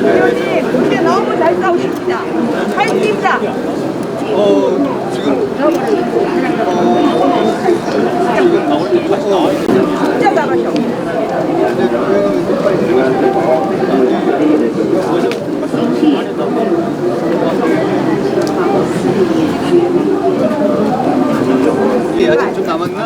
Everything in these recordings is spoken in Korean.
의원님, 근데 너무 잘 싸우십니다. 화이팅입니다. 진짜 잘하셔. 아직 좀 남았나?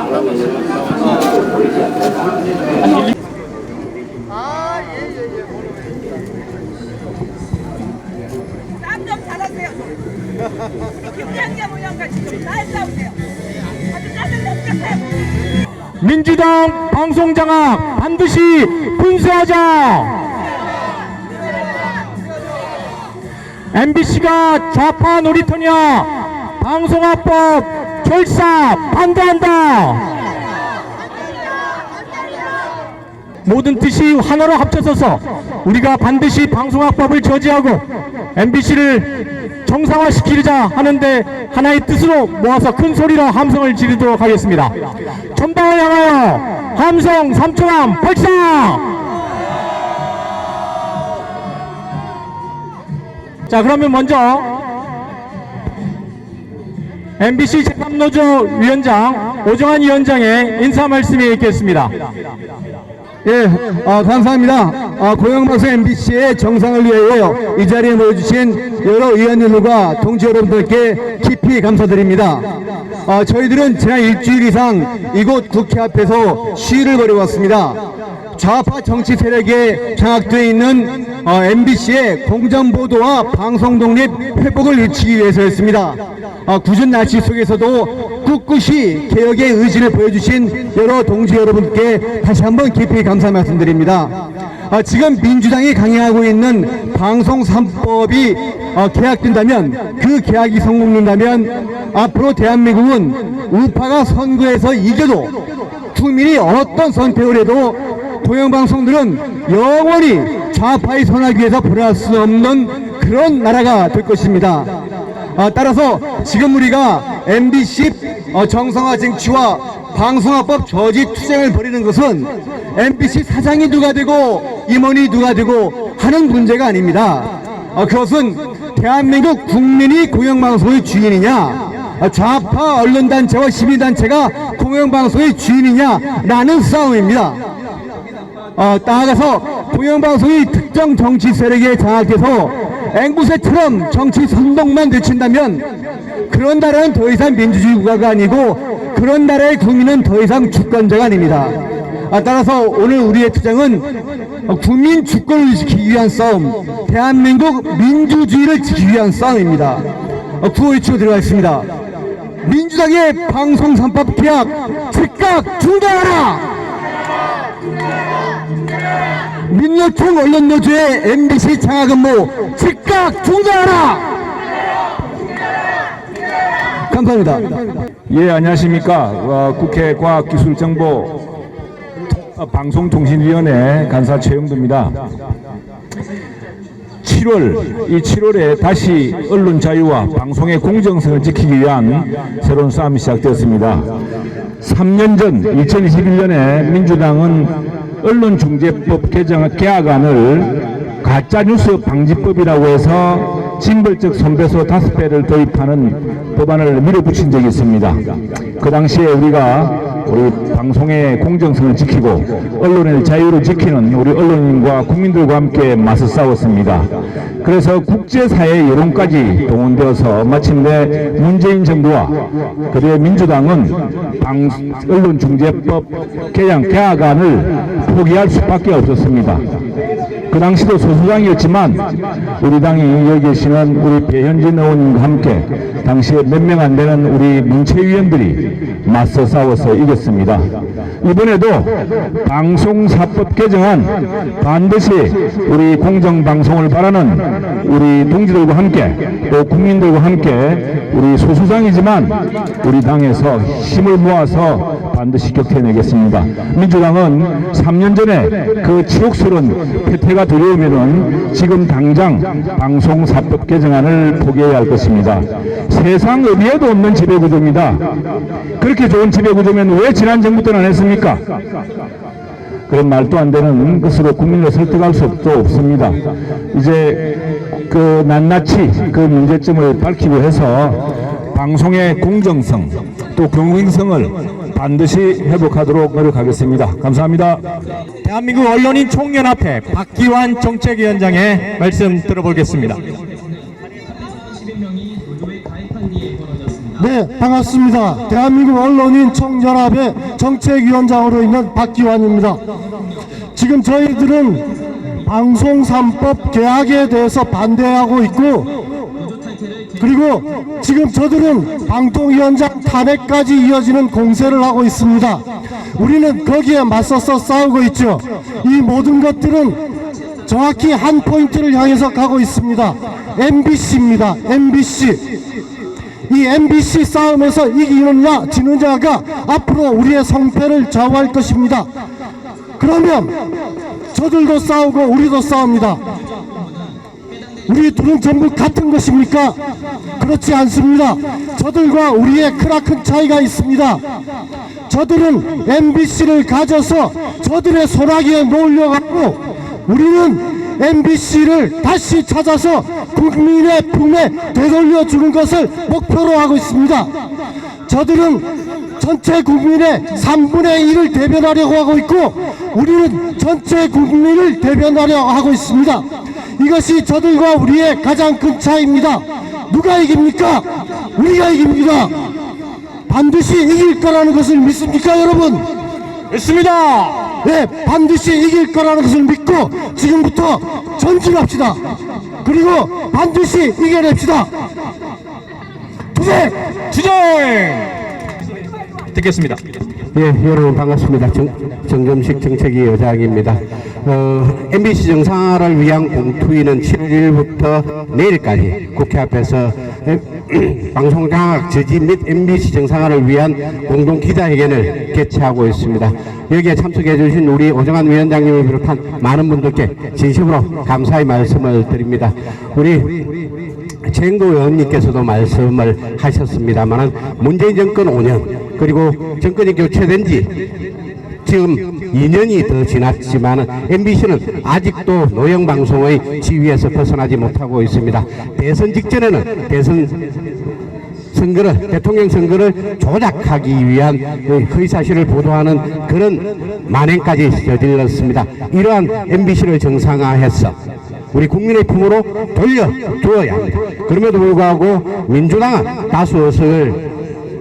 싸움 좀 잘하세요. 김장겸 의원과 지금 잘 싸우세요. 아주 짜증 넘쳤어요. 민주당 방송장악 반드시 분쇄하자. MBC가 좌파 놀이터냐? 방송화법 결사 반대한다. 모든 뜻이 하나로 합쳐서서 우리가 반드시 방송학법을 저지하고 MBC를 정상화시키자 하는데 하나의 뜻으로 모아서 큰 소리로 함성을 지르도록 하겠습니다. 전방을 향하여 함성 3초간 발사! 자, 그러면 먼저 MBC 제3노조 위원장 오정환 위원장의 인사 말씀이 있겠습니다. 예, 감사합니다. 공영방송 MBC의 정상을 위하여 이 자리에 모여주신 여러 의원님들과 동지 여러분들께 깊이 감사드립니다. 저희들은 지난 일주일 이상 이곳 국회 앞에서 시위를 벌여왔습니다. 좌파 정치 세력에 장악되어 있는 MBC의 공정보도와 방송독립 회복을 외치기 위해서였습니다. 궂은 날씨 속에서도 꿋꿋이 개혁의 의지를 보여주신 여러 동지 여러분께 다시 한번 깊이 감사 말씀드립니다. 지금 민주당이 강행하고 있는 방송 3법이 계약된다면, 그 계약이 성공된다면 앞으로 대한민국은 우파가 선거에서 이겨도 국민이 어떤 선택을 해도 공영방송들은 영원히 좌파의 선악위에서 벗어날 수 없는 그런 나라가 될 것입니다. 따라서 지금 우리가 MBC 정상화 쟁취와 방송화법 저지 투쟁을 벌이는 것은 MBC 사장이 누가 되고 임원이 누가 되고 하는 문제가 아닙니다. 그것은 대한민국 국민이 공영방송의 주인이냐, 좌파 언론단체와 시민단체가 공영방송의 주인이냐라는 싸움입니다. 나아가서 공영방송이 특정 정치 세력에 장악돼서 앵무새처럼 정치 선동만 되친다면 그런 나라는 더 이상 민주주의 국가가 아니고 그런 나라의 국민은 더 이상 주권자가 아닙니다. 따라서 오늘 우리의 투쟁은 국민 주권을 지키기 위한 싸움, 대한민국 민주주의를 지키기 위한 싸움입니다. 구호위치로 들어가겠습니다. 민주당의 방송 3법 계약 즉각 중단하라! 민노총 언론노조의 MBC 장악 업무 즉각 중단하라! 감사합니다. 예, 안녕하십니까. 국회 과학기술정보 방송통신위원회 간사 최영두입니다. 7월에 다시 언론 자유와 방송의 공정성을 지키기 위한 새로운 싸움이 시작되었습니다. 3년 전 2021년에 민주당은 언론중재법 개정안을 가짜뉴스 방지법이라고 해서 징벌적 손배소 5배를 도입하는 법안을 밀어붙인 적이 있습니다. 그 당시에 우리가 우리 방송의 공정성을 지키고 언론의 자유를 지키는 우리 언론인과 국민들과 함께 맞서 싸웠습니다. 그래서 국제사회의 여론까지 동원되어서 마침내 문재인 정부와 그리고 민주당은 언론중재법 개정안을 포기할 수밖에 없었습니다. 그 당시도 소수당이었지만 우리 당이 여기 계시는 우리 배현진 의원님과 함께 당시에 몇 명 안 되는 우리 문체위원들이 맞서 싸워서 이겼습니다. 이번에도 방송사법 개정안 반드시 우리 공정방송을 바라는 우리 동지들과 함께 또 국민들과 함께 우리 소수당이지만 우리 당에서 힘을 모아서 반드시 격퇴해내겠습니다. 민주당은 3년 전에 그 치욕스러운 패퇴가 두려우면은 지금 당장 방송사법 개정안을 포기해야 할 것입니다. 세상 어디에도 없는 지배구조입니다. 그렇게 좋은 지배구조면 왜 지난 정부 때는 안 했습니까? 그런 말도 안 되는 것으로 국민을 설득할 수도 없습니다. 이제 그 낱낱이 그 문제점을 밝히고 해서 방송의 공정성 또 공익성을 반드시 회복하도록 노력하겠습니다. 감사합니다. 대한민국 언론인 총연합회 박기환 정책위원장의 말씀 들어보겠습니다. 네, 반갑습니다. 대한민국 언론인 총연합회 정책위원장으로 있는 박기환입니다. 지금 저희들은 방송 3법 개혁에 대해서 반대하고 있고, 그리고 지금 저들은 방통위원장 탄핵까지 이어지는 공세를 하고 있습니다. 우리는 거기에 맞서서 싸우고 있죠. 이 모든 것들은 정확히 한 포인트를 향해서 가고 있습니다. MBC입니다. MBC. 이 MBC 싸움에서 이기느냐 지느냐가 앞으로 우리의 성패를 좌우할 것입니다. 그러면 저들도 싸우고 우리도 싸웁니다. 우리 둘은 전부 같은 것입니까? 그렇지 않습니다. 저들과 우리의 크나큰 차이가 있습니다. 저들은 MBC를 가져서 저들의 소나기에 놓으려고, 우리는 MBC를 다시 찾아서 국민의 품에 되돌려주는 것을 목표로 하고 있습니다. 저들은 전체 국민의 3분의 1을 대변하려고 하고 있고, 우리는 전체 국민을 대변하려고 하고 있습니다. 이것이 저들과 우리의 가장 큰 차이입니다. 누가 이깁니까? 우리가 이깁니다. 반드시 이길 거라는 것을 믿습니까, 여러분? 있습니다. 네, 반드시 이길 거라는 것을 믿고 지금부터 전진합시다. 그리고 반드시 이겨냅시다. 투쟁! 투쟁! 듣겠습니다. 예, 여러분 반갑습니다. 정점식 정책위 의장입니다. MBC 정상화를 위한 공투위는 7월 1일부터 내일까지 국회 앞에서 방송장악 저지 및 MBC 정상화를 위한 공동 기자회견을 개최하고 있습니다. 여기에 참석해 주신 우리 오정환 위원장님을 비롯한 많은 분들께 진심으로 감사의 말씀을 드립니다. 우리 최영도 의원님께서도 말씀을 하셨습니다만, 문재인 정권 5년 그리고 정권이 교체된 지 지금 2년이 더 지났지만 MBC는 아직도 노영방송의 지위에서 벗어나지 못하고 있습니다. 대선 직전에는 대통령 선거를 조작하기 위한 허위사실을 보도하는 그런 만행까지 저질렀습니다. 이러한 MBC를 정상화해서 우리 국민의 품으로 돌려주어야 합니다. 그럼에도 불구하고 민주당은 다수 의석을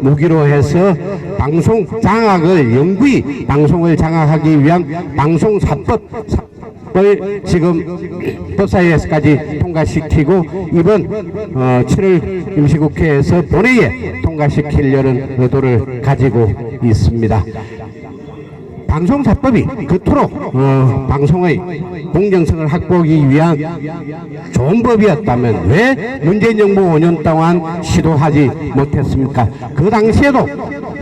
무기로 해서 방송 장악을 영구히 방송을 장악하기 위한 방송사법을 지금 법사위에서까지 통과시키고 이번 7월 임시국회에서 본회의에 통과시키려는 의도를 가지고 있습니다. 방송사법이 그토록 방송의 공정성을 확보하기 위한 좋은 법이었다면 왜 문재인 정부 5년 동안 시도하지 못했습니까? 그 당시에도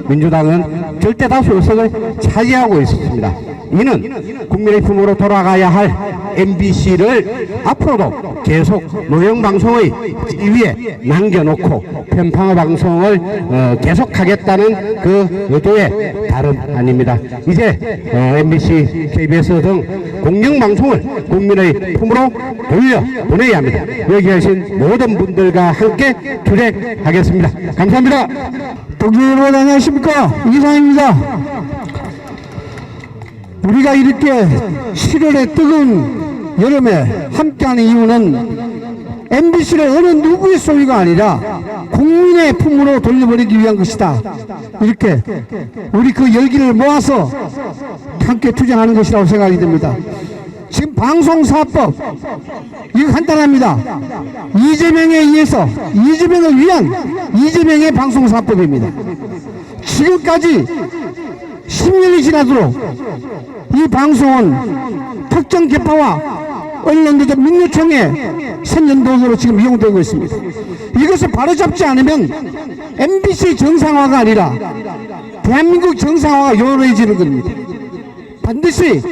민주당은 절대 다수 의석을 차지하고 있었습니다. 이는 국민의 품으로 돌아가야 할 MBC를 앞으로도 계속 노영방송의 위에 남겨놓고 편파의 방송을 계속하겠다는 그 의도의 다름 아닙니다. 이제 MBC, KBS 등 공영방송을 국민의 품으로 돌려보내야 합니다. 여기 계신 모든 분들과 함께 투쟁하겠습니다. 감사합니다. 동료 여러분 안녕하십니까, 이상입니다. 우리가 이렇게 7월의 뜨거운 여름에 함께하는 이유는 MBC를 어느 누구의 소유가 아니라 국민의 품으로 돌려버리기 위한 것이다. 이렇게 우리 그 열기를 모아서 함께 투쟁하는 것이라고 생각이 듭니다. 지금 방송사법 이거 간단합니다. 이재명에 의해서 이재명을 위한 이재명의 방송사법입니다. 지금까지 10년이 지나도록 이 방송은 특정 계파와 언론들의 민주총회 선전도구로 지금 이용되고 있습니다. 이것을 바로잡지 않으면 MBC 정상화가 아니라 대한민국 정상화가 요원해지는 겁니다. 반드시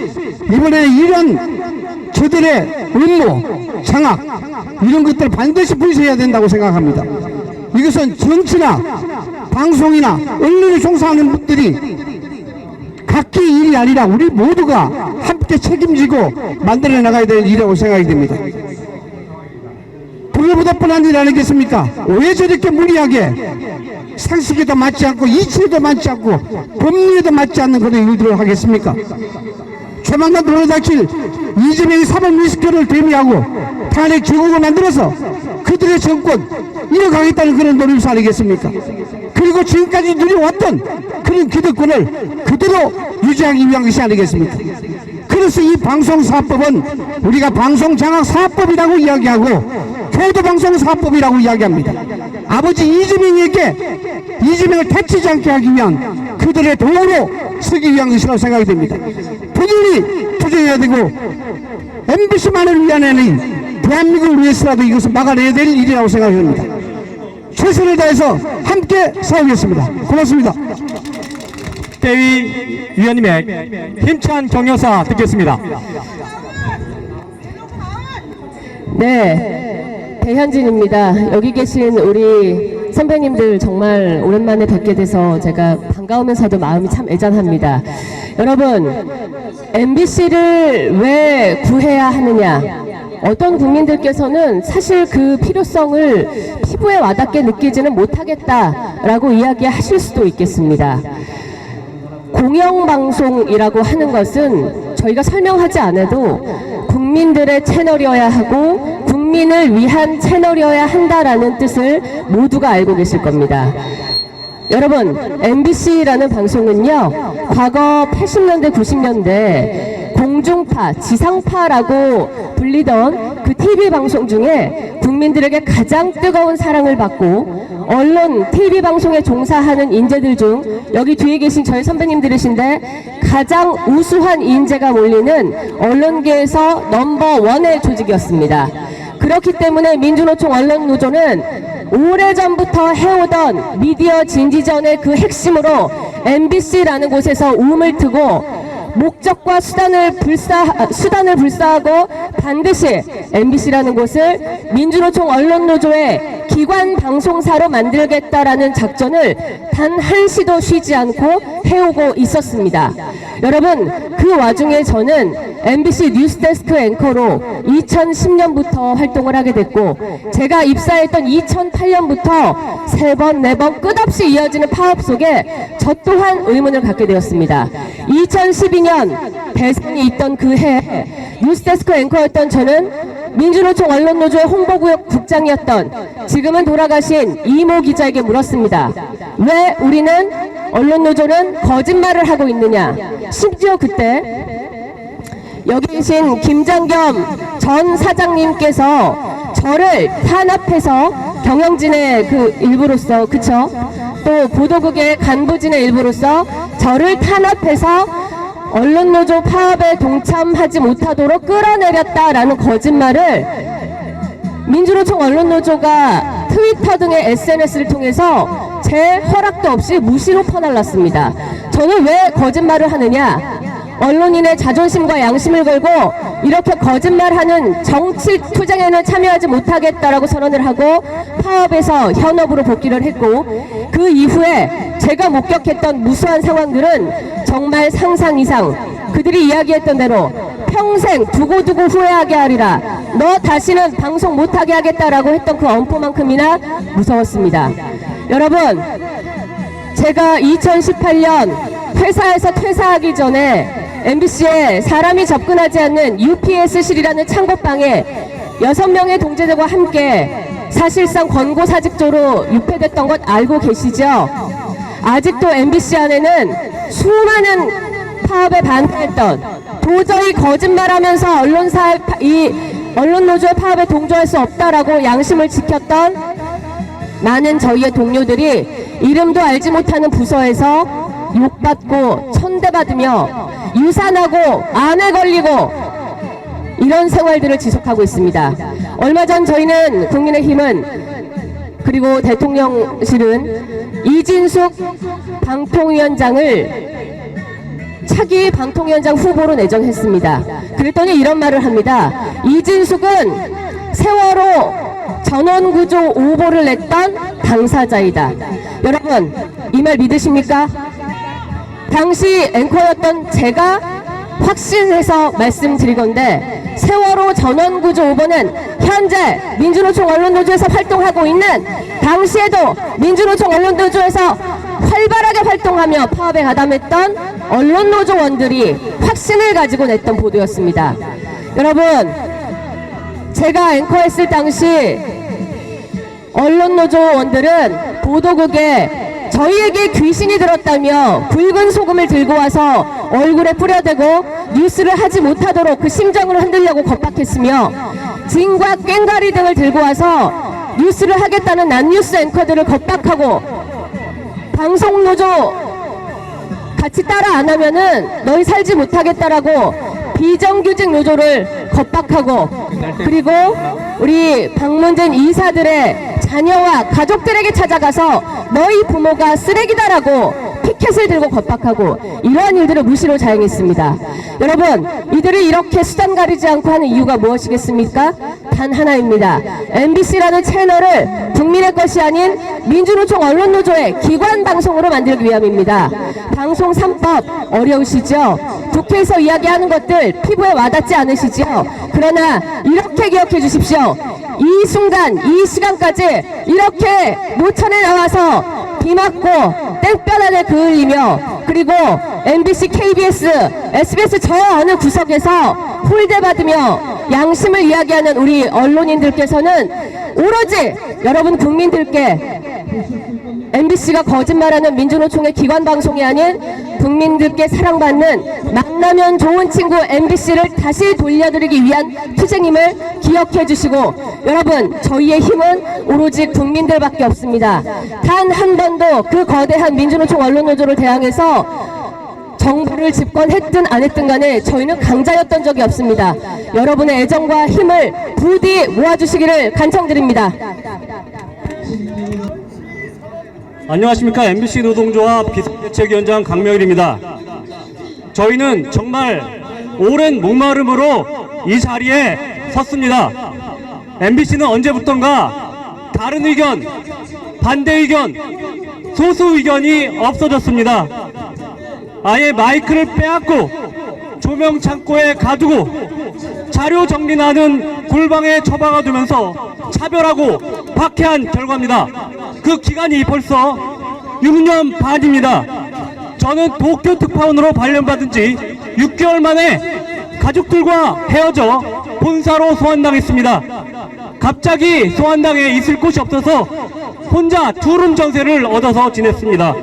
이번에 이런 저들의 음모, 장악 이런 것들을 반드시 불시해야 된다고 생각합니다. 이것은 정치나 방송이나 언론에 종사하는 분들이 각기 일이 아니라 우리 모두가 함께 책임지고 만들어 나가야 될 일이라고 생각이 됩니다. 그거보다 뻔한 일 아니겠습니까? 왜 저렇게 무리하게 상식에도 맞지 않고 이치에도 맞지 않고 법리에도 맞지 않는 그런 일들을 하겠습니까? 조만간 돌아닥칠 이재명의 사법리스크를 대비하고 탄핵 제국을 만들어서 그들의 정권 이어가겠다는 그런 노림수 아니겠습니까? 그리고 지금까지 누려왔던 그런 기득권을 그대로 유지하기 위한 것이 아니겠습니까? 그래서 이 방송사업법은 우리가 방송장악사업법이라고 이야기하고 교도방송사업법이라고 이야기합니다. 아버지 이재명을 다치지 않게 하기 위한 그들의 도구로 쓰기 위한 것이라고 생각이 됩니다. 본인이 투쟁해야 되고 MBC만을 위한 아닌 대한민국을 위해서라도 이것을 막아내야 될 일이라고 생각합니다. 최선을 다해서 함께 싸우겠습니다. 고맙습니다. 대위 위원님의 힘찬 격려사 듣겠습니다. 네, 배현진입니다. 여기 계신 우리 선배님들 정말 오랜만에 뵙게 돼서 제가 반가우면서도 마음이 참 애잔합니다. 여러분, MBC를 왜 구해야 하느냐? 어떤 국민들께서는 사실 그 필요성을 피부에 와닿게 느끼지는 못하겠다라고 이야기하실 수도 있겠습니다. 공영방송이라고 하는 것은 저희가 설명하지 않아도 국민들의 채널이어야 하고 국민을 위한 채널이어야 한다라는 뜻을 모두가 알고 계실 겁니다. 여러분, MBC라는 방송은요, 과거 80년대, 90년대 공중파, 지상파라고 불리던 그 TV 방송 중에 국민들에게 가장 뜨거운 사랑을 받고 언론, TV 방송에 종사하는 인재들 중 여기 뒤에 계신 저희 선배님들이신데 가장 우수한 인재가 몰리는 언론계에서 넘버원의 조직이었습니다. 그렇기 때문에 민주노총 언론노조는 오래전부터 해오던 미디어 진지전의 그 핵심으로 MBC라는 곳에서 우음을 트고 목적과 수단을 불사하고 반드시 MBC라는 곳을 민주노총 언론노조의 기관 방송사로 만들겠다라는 작전을 단 한시도 쉬지 않고 해오고 있었습니다. 여러분, 그 와중에 저는 MBC 뉴스데스크 앵커로 2010년부터 활동을 하게 됐고, 제가 입사했던 2008년부터 3번, 4번 끝없이 이어지는 파업 속에 저 또한 의문을 갖게 되었습니다. 2012년 대선이 있던 그 해에 뉴스데스크 앵커였던 저는 민주노총 언론노조의 홍보구역 국장이었던 지금은 돌아가신 이모 기자에게 물었습니다. 왜 우리는 언론노조는 거짓말을 하고 있느냐? 심지어 그때 여기 계신 김장겸 전 사장님께서 저를 탄압해서 경영진의 그 일부로서, 그쵸? 또 보도국의 간부진의 일부로서 저를 탄압해서 언론노조 파업에 동참하지 못하도록 끌어내렸다라는 거짓말을 민주노총 언론노조가 트위터 등의 SNS를 통해서 제 허락도 없이 무시로 퍼날랐습니다. 저는 왜 거짓말을 하느냐? 언론인의 자존심과 양심을 걸고 이렇게 거짓말하는 정치 투쟁에는 참여하지 못하겠다라고 선언을 하고 파업에서 현업으로 복귀를 했고, 그 이후에 제가 목격했던 무수한 상황들은 정말 상상 이상, 그들이 이야기했던 대로 평생 두고두고 후회하게 하리라, 너 다시는 방송 못하게 하겠다라고 했던 그 엄포만큼이나 무서웠습니다. 여러분, 제가 2018년 회사에서 퇴사하기 전에 MBC에 사람이 접근하지 않는 UPS실이라는 창고방에 6명의 동지들과 함께 사실상 권고사직조로 유폐됐던 것 알고 계시죠? 아직도 MBC 안에는 수많은 파업에 반대했던, 도저히 거짓말하면서 언론노조의 파업에 동조할 수 없다라고 양심을 지켰던 많은 저희의 동료들이 이름도 알지 못하는 부서에서 욕받고 천대받으며 유산하고 암에 걸리고 이런 생활들을 지속하고 있습니다. 얼마 전 저희는 국민의힘은, 그리고 대통령실은 이진숙 방통위원장을 차기 방통위원장 후보로 내정했습니다. 그랬더니 이런 말을 합니다. 이진숙은 세월호 전원구조 오보를 냈던 당사자이다. 여러분, 이 말 믿으십니까? 당시 앵커였던 제가 확신해서 말씀드리건데 세월호 전원구조 5번은 현재 민주노총 언론노조에서 활동하고 있는 당시에도 민주노총 언론노조에서 활발하게 활동하며 파업에 가담했던 언론노조원들이 확신을 가지고 냈던 보도였습니다. 여러분, 제가 앵커했을 당시 언론노조원들은 보도국에 저희에게 귀신이 들었다며 붉은 소금을 들고 와서 얼굴에 뿌려대고 뉴스를 하지 못하도록 그 심정을 흔들려고 겁박했으며 징과 꽹과리 등을 들고 와서 뉴스를 하겠다는 난뉴스 앵커들을 겁박하고 방송노조 같이 따라 안 하면은 너희 살지 못하겠다라고 비정규직 노조를 겁박하고 그리고 우리 박문진 이사들의 자녀와 가족들에게 찾아가서 너희 부모가 쓰레기다라고 피켓을 들고 겁박하고 이러한 일들을 무시로 자행했습니다. 여러분, 이들을 이렇게 수단 가리지 않고 하는 이유가 무엇이겠습니까? 단 하나입니다. MBC라는 채널을 국민의 것이 아닌 민주노총 언론노조의 기관 방송으로 만들기 위함입니다. 방송 3법 어려우시죠? 국회에서 이야기하는 것들 피부에 와닿지 않으시죠? 그러나 이렇게 기억해 주십시오. 이 순간, 이 시간까지 이렇게 노천에 나와서 비 맞고 땡볕 안에 그을리며 그리고 MBC, KBS, SBS 저 어느 구석에서 홀대받으며 양심을 이야기하는 우리 언론인들께서는 오로지 여러분 국민들께 MBC가 거짓말하는 민주노총의 기관 방송이 아닌 국민들께 사랑받는 만나면 좋은 친구 MBC를 다시 돌려드리기 위한 투쟁임을 기억해 주시고 여러분, 저희의 힘은 오로지 국민들밖에 없습니다. 단 한 번도 그 거대한 민주노총 언론노조를 대항해서 정부를 집권했든 안 했든 간에 저희는 강자였던 적이 없습니다. 여러분의 애정과 힘을 부디 모아주시기를 간청드립니다. 안녕하십니까. MBC 노동조합 비상대책위원장 강명일입니다. 저희는 정말 오랜 목마름으로 이 자리에 섰습니다. MBC는 언제부턴가 다른 의견, 반대 의견, 소수 의견이 없어졌습니다. 아예 마이크를 빼앗고 조명 창고에 가두고 자료 정리나는 골방에 처박아 두면서 차별하고 박해한 결과입니다. 그 기간이 벌써 6년 반입니다. 저는 도쿄 특파원으로 발령받은 지 6개월 만에 가족들과 헤어져 본사로 소환당했습니다. 갑자기 소환당에 있을 곳이 없어서 혼자 투룸 전세를 얻어서 지냈습니다.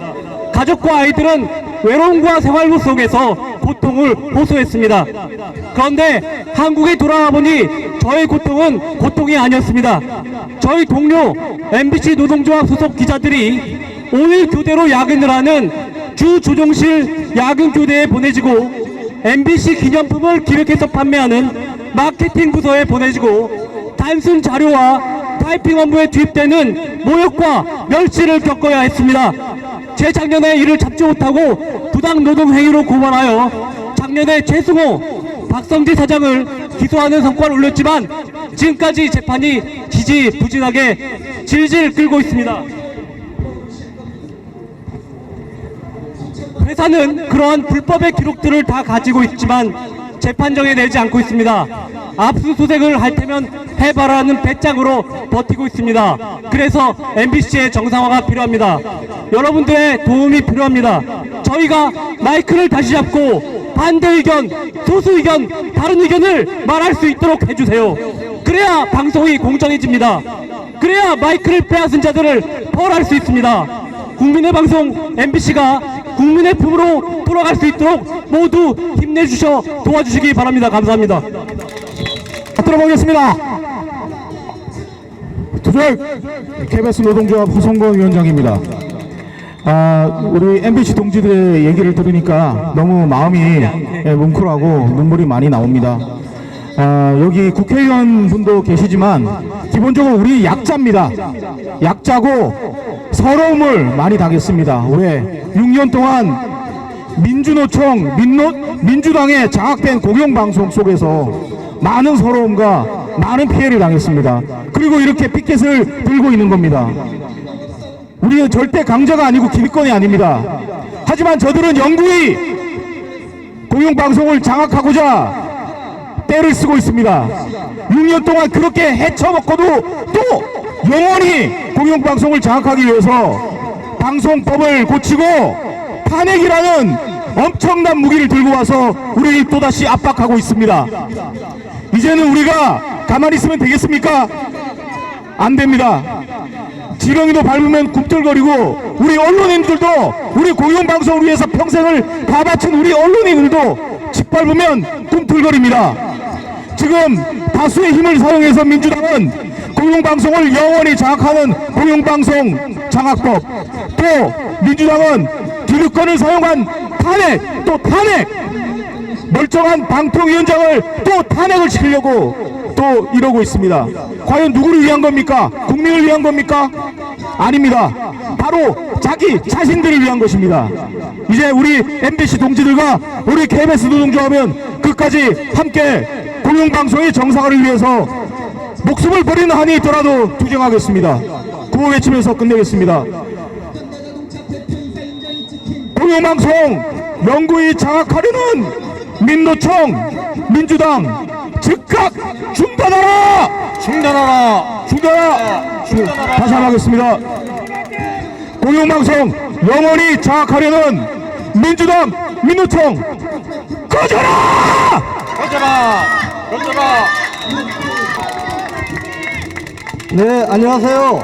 가족과 아이들은 외로움과 생활고 속에서 고통을 호소했습니다. 그런데 한국에 돌아와 보니 저의 고통은 고통이 아니었습니다. 저희 동료 MBC 노동조합 소속 기자들이 5일 교대로 야근을 하는 주조종실 야근 교대에 보내지고 MBC 기념품을 기획해서 판매하는 마케팅 부서에 보내지고 단순 자료와 타이핑 업무에 투입되는 모욕과 멸시를 겪어야 했습니다. 재작년에 이를 잡지 못하고 부당 노동 행위로 고발하여 작년에 최승호, 박성지 사장을 기소하는 성과를 올렸지만 지금까지 재판이 지지부진하게 질질 끌고 있습니다. 회사는 그러한 불법의 기록들을 다 가지고 있지만 재판정에 내지 않고 있습니다. 압수수색을 할 테면 해봐라는 배짱으로 버티고 있습니다. 그래서 MBC의 정상화가 필요합니다. 여러분들의 도움이 필요합니다. 저희가 마이크를 다시 잡고 반대 의견, 소수 의견, 다른 의견을 말할 수 있도록 해주세요. 그래야 방송이 공정해집니다. 그래야 마이크를 빼앗은 자들을 벌할 수 있습니다. 국민의 방송 MBC가 국민의 품으로 돌아갈 수 있도록 모두 힘내주셔 도와주시기 바랍니다. 감사합니다. 들어보겠습니다. 투쟁 KBS 노동조합 허성건 위원장입니다. 우리 MBC 동지들의 얘기를 들으니까 너무 마음이 뭉클하고 눈물이 많이 나옵니다. 여기 국회의원 분도 계시지만 기본적으로 우리 약자입니다. 약자고 서러움을 많이 당했습니다. 왜? 6년 동안 민주노총, 민주당의 장악된 공영방송 속에서 많은 서러움과 많은 피해를 당했습니다. 그리고 이렇게 피켓을 들고 있는 겁니다. 우리는 절대 강자가 아니고 기득권이 아닙니다. 하지만 저들은 영구히 공영방송을 장악하고자 때를 쓰고 있습니다. 6년 동안 그렇게 헤쳐먹고도 또 영원히 공영방송을 장악하기 위해서 방송법을 고치고 탄핵이라는 엄청난 무기를 들고 와서 우리를 또다시 압박하고 있습니다. 이제는 우리가 가만히 있으면 되겠습니까? 안 됩니다. 지렁이도 밟으면 굽들거리고 우리 언론인들도 우리 공영방송을 위해서 평생을 다 바친 우리 언론인들도 짓밟으면 꿈틀거립니다. 지금 다수의 힘을 사용해서 민주당은 공영방송을 영원히 장악하는 공영방송 장악법, 또 민주당은 기득권을 사용한 탄핵, 또 탄핵, 멀쩡한 방통위원장을 또 탄핵을 시키려고 또 이러고 있습니다. 과연 누구를 위한 겁니까? 국민을 위한 겁니까? 아닙니다. 바로 자기 자신들을 위한 것입니다. 이제 우리 MBC 동지들과 우리 KBS 노동조합은 끝까지 함께 공영방송의 정상화를 위해서 목숨을 버리는 한이 있더라도 투쟁하겠습니다. 구호 외치면서 끝내겠습니다. 공영방송 영구히 장악하려는 민노총, 민주당 즉각 중단하라! 중단하라! 중단하라! 다시 한번 하겠습니다. 공영방송 영원히 장악하려는 민주당, 민노총 꺼져라! 꺼져라! 꺼져라! 네, 안녕하세요.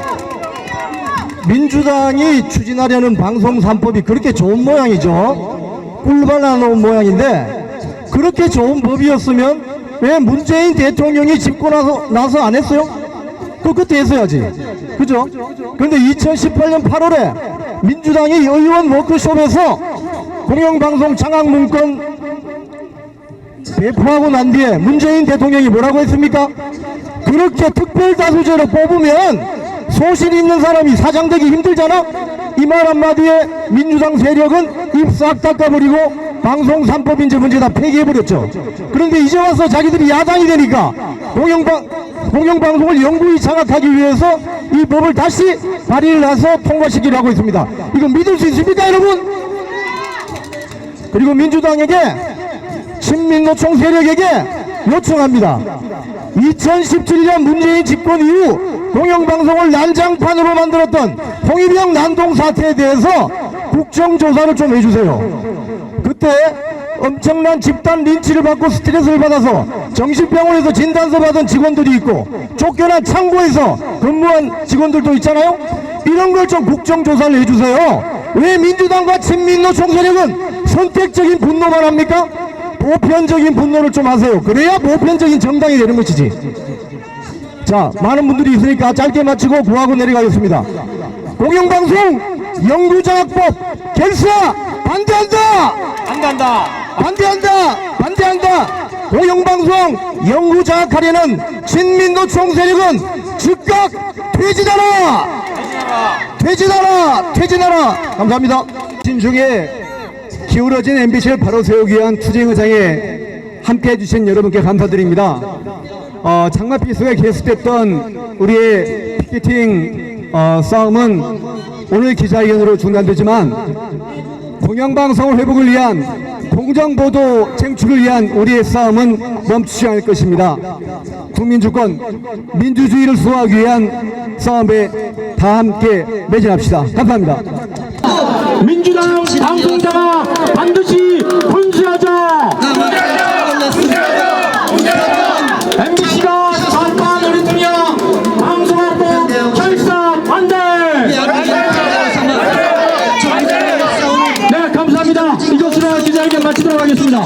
민주당이 추진하려는 방송 3법이 그렇게 좋은 모양이죠. 꿀발라 놓은 모양인데 그렇게 좋은 법이었으면 왜 문재인 대통령이 집고 나서 안 했어요? 그때 했어야지. 그죠? 그런데 2018년 8월에 민주당이 의원 워크숍에서 공영방송 장악 문건 배포하고 난 뒤에 문재인 대통령이 뭐라고 했습니까? 그렇게 특별다수제로 뽑으면 소실 있는 사람이 사장되기 힘들잖아? 이 말 한마디에 민주당 세력은 입 싹 닦아버리고 방송 3법 인제 문제 다 폐기해버렸죠. 그런데 이제 와서 자기들이 야당이 되니까 공영방송을 영구히 장악하기 위해서 이 법을 다시 발의를 해서 통과시키려 하고 있습니다. 이거 믿을 수 있습니까, 여러분? 그리고 민주당에게 친민노총 세력에게 요청합니다. 2017년 문재인 집권 이후 공영방송을 난장판으로 만들었던 홍위병 난동 사태에 대해서 국정조사를 좀 해주세요. 그때 엄청난 집단 린치를 받고 스트레스를 받아서 정신병원에서 진단서 받은 직원들이 있고 쫓겨난 창고에서 근무한 직원들도 있잖아요. 이런 걸 좀 국정조사를 해주세요. 왜 민주당과 친민노총 세력은 선택적인 분노만 합니까? 보편적인 분노를 좀 하세요. 그래야 보편적인 정당이 되는 것이지. 자, 많은 분들이 있으니까 짧게 마치고 구하고 내려가겠습니다. 공영방송 영구장악법 결사 반대한다! 반대한다! 반대한다! 반대한다! 공영방송 영구장악하려는 친민노총 세력은 즉각 퇴진하라! 퇴진하라! 퇴진하라! 감사합니다. 진중에 기울어진 MBC를 바로 세우기 위한 투쟁 의장에 함께 해주신 여러분께 감사드립니다. 장마피스가 계속됐던 우리의 피켓팅 싸움은 오늘 기자회견으로 중단되지만 공영방송을 회복을 위한 공정보도 쟁취를 위한 우리의 싸움은 멈추지 않을 것입니다. 국민주권, 민주주의를 수호하기 위한 싸움에 다 함께 매진합시다. 감사합니다. 민주당 방송자가 반드시 분수하자. MBC가 사업한 우리 대통령 방송학법 결사 반대. 네, 감사합니다. 이것으로 기자회견 마치도록 하겠습니다.